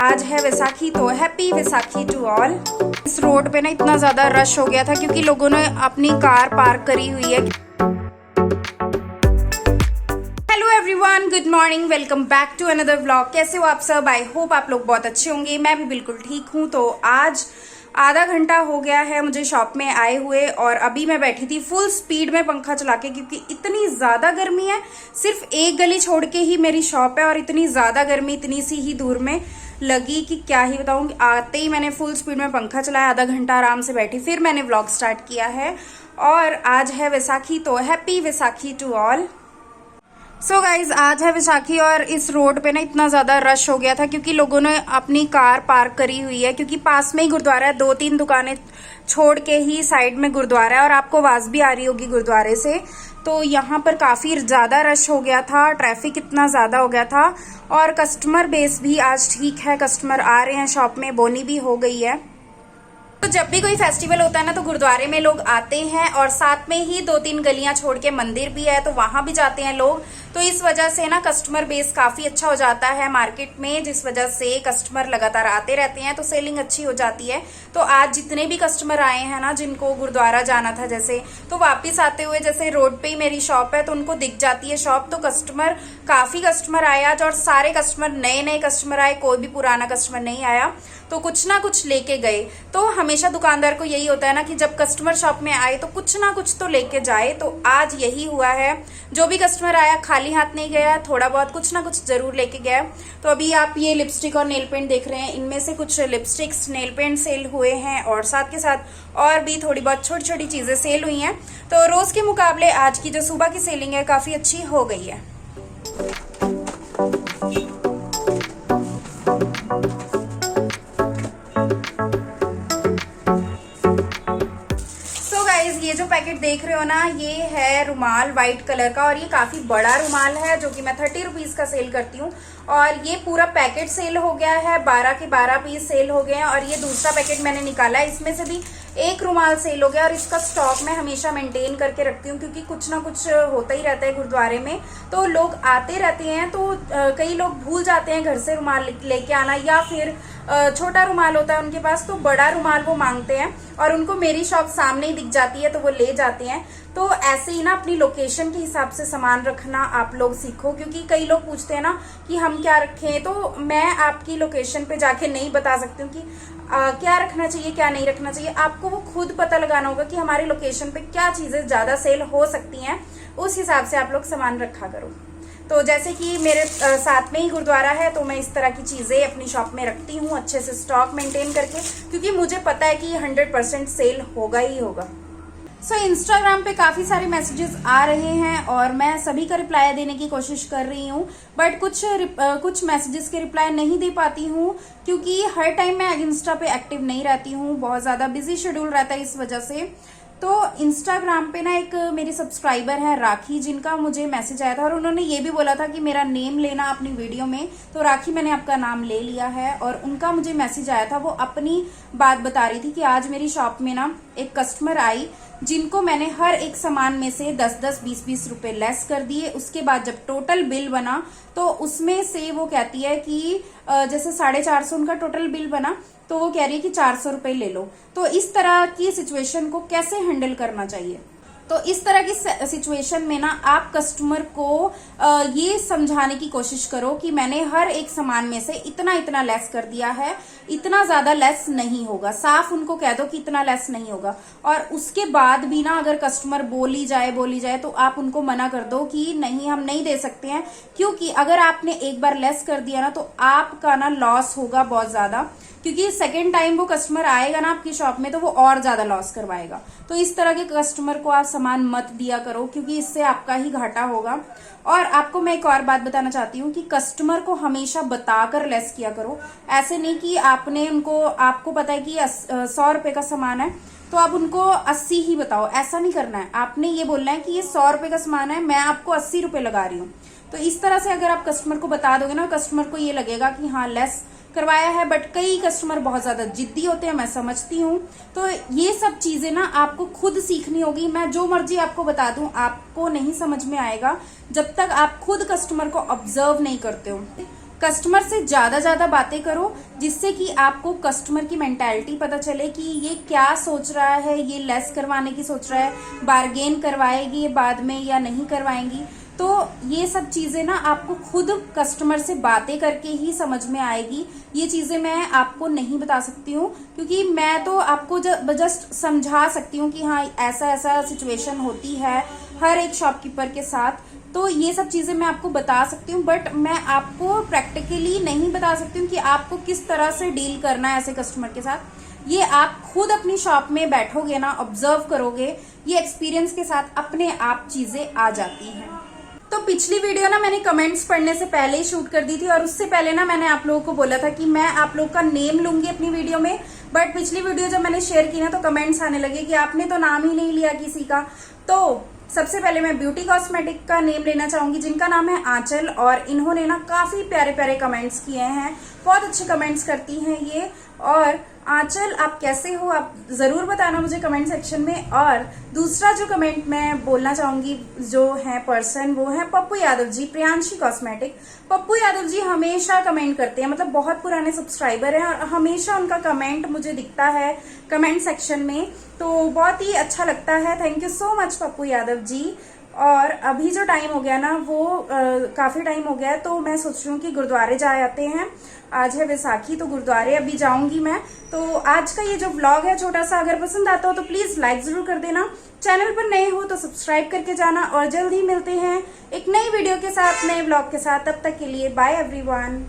आज है वैसाखी, तो हैप्पी वैसाखी टू ऑल। इस रोड पे ना इतना ज्यादा रश हो गया था क्योंकि लोगों ने अपनी कार पार्क करी हुई है। Hello everyone, good morning, welcome back to another vlog. कैसे हो आप सब? आई होप आप लोग बहुत अच्छे होंगे। मैं भी बिल्कुल ठीक हूँ। तो आज आधा घंटा हो गया है मुझे शॉप में आए हुए और अभी मैं बैठी थी फुल स्पीड में पंखा चला के, क्योंकि इतनी ज्यादा गर्मी है। सिर्फ एक गली छोड़ के ही मेरी शॉप है और इतनी ज्यादा गर्मी इतनी सी ही दूर में लगी कि क्या ही बताऊं। आते ही मैंने फुल स्पीड में पंखा चलाया, आधा घंटा आराम से बैठी, फिर मैंने व्लॉग स्टार्ट किया है। और आज है वैसाखी, तो happy Vaisakhi to all. So guys, आज है वैसाखी और इस रोड पे ना इतना ज्यादा रश हो गया था क्योंकि लोगों ने अपनी कार पार्क करी हुई है, क्योंकि पास में ही गुरुद्वारा है। 2-3 दुकानें छोड़ के ही साइड में गुरुद्वारा है और आपको आवाज भी आ रही होगी गुरुद्वारे से। तो यहाँ पर काफी ज्यादा रश हो गया था, ट्रैफिक इतना ज्यादा हो गया था और कस्टमर बेस भी आज ठीक है, कस्टमर आ रहे हैं शॉप में, बोनी भी हो गई है। तो जब भी कोई फेस्टिवल होता है ना तो गुरुद्वारे में लोग आते हैं और साथ में ही 2-3 गलियां छोड़ के मंदिर भी है तो वहां भी जाते हैं लोग। तो इस वजह से ना कस्टमर बेस काफी अच्छा हो जाता है मार्केट में, जिस वजह से कस्टमर लगातार आते रहते हैं तो सेलिंग अच्छी हो जाती है। तो आज जितने भी कस्टमर आए हैं ना, जिनको गुरुद्वारा जाना था जैसे, तो वापिस आते हुए जैसे रोड पे ही मेरी शॉप है तो उनको दिख जाती है शॉप। तो काफी कस्टमर आए आज और सारे कस्टमर नए कस्टमर आए, कोई भी पुराना कस्टमर नहीं आया। तो कुछ ना कुछ लेके गए। तो हमेशा दुकानदार को यही होता है ना कि जब कस्टमर शॉप में आए तो कुछ ना कुछ तो लेके जाए। तो आज यही हुआ है, जो भी कस्टमर आया खाली हाथ नहीं गया, थोड़ा बहुत कुछ ना कुछ जरूर लेके गया। तो अभी आप ये लिपस्टिक और नेल पेंट देख रहे हैं, इनमें से कुछ लिपस्टिक्स नेल पेंट सेल हुए हैं और साथ के साथ और भी थोड़ी बहुत छोटी छोटी चीजें सेल हुई हैं। तो रोज के मुकाबले आज की जो सुबह की सेलिंग है काफी अच्छी हो गई है। ये जो पैकेट देख रहे हो ना, ये है रुमाल व्हाइट कलर का और ये काफी बड़ा रुमाल है जो कि मैं 30 रुपीज का सेल करती हूँ। और ये पूरा पैकेट सेल हो गया है, 12 के 12 पीस सेल हो गए हैं। और ये दूसरा पैकेट मैंने निकाला है, इसमें से भी एक रुमाल सेल हो गया। और इसका स्टॉक मैं हमेशा मेंटेन करके रखती हूँ क्योंकि कुछ ना कुछ होता ही रहता है गुरुद्वारे में, तो लोग आते रहते हैं। तो कई लोग भूल जाते हैं घर से रुमाल लेके आना, या फिर छोटा रुमाल होता है उनके पास तो बड़ा रुमाल वो मांगते हैं और उनको मेरी शॉप सामने ही दिख जाती है तो वो ले जाते हैं। तो ऐसे ही ना अपनी लोकेशन के हिसाब से सामान रखना आप लोग सीखो, क्योंकि कई लोग पूछते हैं ना कि हम क्या रखें, तो मैं आपकी लोकेशन पे जाके नहीं बता सकती हूँ कि क्या रखना चाहिए क्या नहीं रखना चाहिए। आपको वो खुद पता लगाना होगा कि हमारी लोकेशन पे क्या चीजें ज्यादा सेल हो सकती हैं, उस हिसाब से आप लोग सामान रखा करो। तो जैसे कि मेरे साथ में ही गुरुद्वारा है तो मैं इस तरह की चीजें अपनी शॉप में रखती हूँ अच्छे से स्टॉक मेंटेन करके, क्योंकि मुझे पता है कि 100% सेल होगा ही होगा। सो इंस्टाग्राम पे काफी सारे मैसेजेस आ रहे हैं और मैं सभी का रिप्लाई देने की कोशिश कर रही हूँ, बट कुछ मैसेजेस के रिप्लाई नहीं दे पाती हूँ क्योंकि हर टाइम मैं इंस्टा पे एक्टिव नहीं रहती हूँ, बहुत ज्यादा बिजी शेड्यूल रहता है इस वजह से। तो इंस्टाग्राम पे ना एक मेरी सब्सक्राइबर है राखी, जिनका मुझे मैसेज आया था और उन्होंने ये भी बोला था कि मेरा नेम लेना अपनी वीडियो में। तो राखी, मैंने आपका नाम ले लिया है। और उनका मुझे मैसेज आया था, वो अपनी बात बता रही थी कि आज मेरी शॉप में ना एक कस्टमर आई जिनको मैंने हर एक सामान में से 10-10, 20-20 रुपए लेस कर दिए। उसके बाद जब टोटल बिल बना तो उसमें से वो कहती है कि जैसे 450 उनका टोटल बिल बना तो वो कह रही है कि 400 रुपए ले लो। तो इस तरह की सिचुएशन को कैसे हैंडल करना चाहिए? तो इस तरह की सिचुएशन में ना आप कस्टमर को ये समझाने की कोशिश करो कि मैंने हर एक सामान में से इतना इतना लेस कर दिया है, इतना ज्यादा लेस नहीं होगा। साफ उनको कह दो कि इतना लेस नहीं होगा। और उसके बाद भी ना अगर कस्टमर बोली जाए तो आप उनको मना कर दो कि नहीं, हम नहीं दे सकते हैं, क्योंकि अगर आपने एक बार लेस कर दिया ना तो आपका ना लॉस होगा बहुत ज्यादा, क्योंकि सेकेंड टाइम वो कस्टमर आएगा ना आपकी शॉप में तो वो और ज्यादा लॉस करवाएगा। तो इस तरह के कस्टमर को आप सामान मत दिया करो क्योंकि इससे आपका ही घाटा होगा। और आपको मैं एक और बात बताना चाहती हूँ कि कस्टमर को हमेशा बताकर लेस किया करो। ऐसे नहीं कि आपको पता है कि 100 रुपए का सामान है तो आप उनको 80 ही बताओ, ऐसा नहीं करना है। आपने ये बोलना है कि ये 100 रुपए का सामान है, मैं आपको 80 रुपए लगा रही हूँ। तो इस तरह से अगर आप कस्टमर को बता दोगे ना, कस्टमर को ये लगेगा कि हाँ लेस करवाया है। बट कई कस्टमर बहुत ज्यादा जिद्दी होते हैं, मैं समझती हूँ। तो ये सब चीजें ना आपको खुद सीखनी होगी। मैं जो मर्जी आपको बता दूं आपको नहीं समझ में आएगा जब तक आप खुद कस्टमर को ऑब्जर्व नहीं करते हो। कस्टमर से ज्यादा बातें करो, जिससे कि आपको कस्टमर की मेंटालिटी पता चले कि ये क्या सोच रहा है, ये लेस करवाने की सोच रहा है, बार्गेन करवाएगी बाद में या नहीं करवाएंगी। तो ये सब चीजें ना आपको खुद कस्टमर से बातें करके ही समझ में आएगी। ये चीजें मैं आपको नहीं बता सकती हूँ, क्योंकि मैं तो आपको जस्ट समझा सकती हूँ कि हाँ ऐसा ऐसा सिचुएशन होती है हर एक शॉपकीपर के साथ। तो ये सब चीजें मैं आपको बता सकती हूँ, बट मैं आपको प्रैक्टिकली नहीं बता सकती हूँ कि आपको किस तरह से डील करना है ऐसे कस्टमर के साथ। ये आप खुद अपनी शॉप में बैठोगे ना, ऑब्जर्व करोगे, ये एक्सपीरियंस के साथ अपने आप चीजें आ जाती हैं। तो पिछली वीडियो ना मैंने कमेंट्स पढ़ने से पहले ही शूट कर दी थी, और उससे पहले ना मैंने आप लोगों को बोला था कि मैं आप लोग का नेम लूंगी अपनी वीडियो में। बट पिछली वीडियो जब मैंने शेयर की ना तो कमेंट्स आने लगे कि आपने तो नाम ही नहीं लिया किसी का। तो सबसे पहले मैं ब्यूटी कॉस्मेटिक का नेम लेना चाहूंगी, जिनका नाम है आंचल, और इन्होंने ना काफी प्यारे प्यारे कमेंट्स किए हैं, बहुत अच्छे कमेंट्स करती हैं ये। और आंचल आप कैसे हो, आप जरूर बताना मुझे कमेंट सेक्शन में। और दूसरा जो कमेंट मैं बोलना चाहूंगी जो है पर्सन, वो है पप्पू यादव जी, प्रियांशी कॉस्मेटिक। पप्पू यादव जी हमेशा कमेंट करते हैं, मतलब बहुत पुराने सब्सक्राइबर हैं और हमेशा उनका कमेंट मुझे दिखता है कमेंट सेक्शन में, तो बहुत ही अच्छा लगता है। Thank you so much Pappu Yadav ji. और अभी जो टाइम हो गया ना वो काफी टाइम हो गया है, तो मैं सोच रही हूँ कि गुरुद्वारे जा आते हैं। आज है वैसाखी, तो गुरुद्वारे अभी जाऊंगी मैं। तो आज का ये जो व्लॉग है छोटा सा, अगर पसंद आता हो तो प्लीज लाइक जरूर कर देना। चैनल पर नए हो तो सब्सक्राइब करके जाना, और जल्द ही मिलते हैं एक नई वीडियो के साथ, नए व्लॉग के साथ। तब तक के लिए बाय एवरीवन।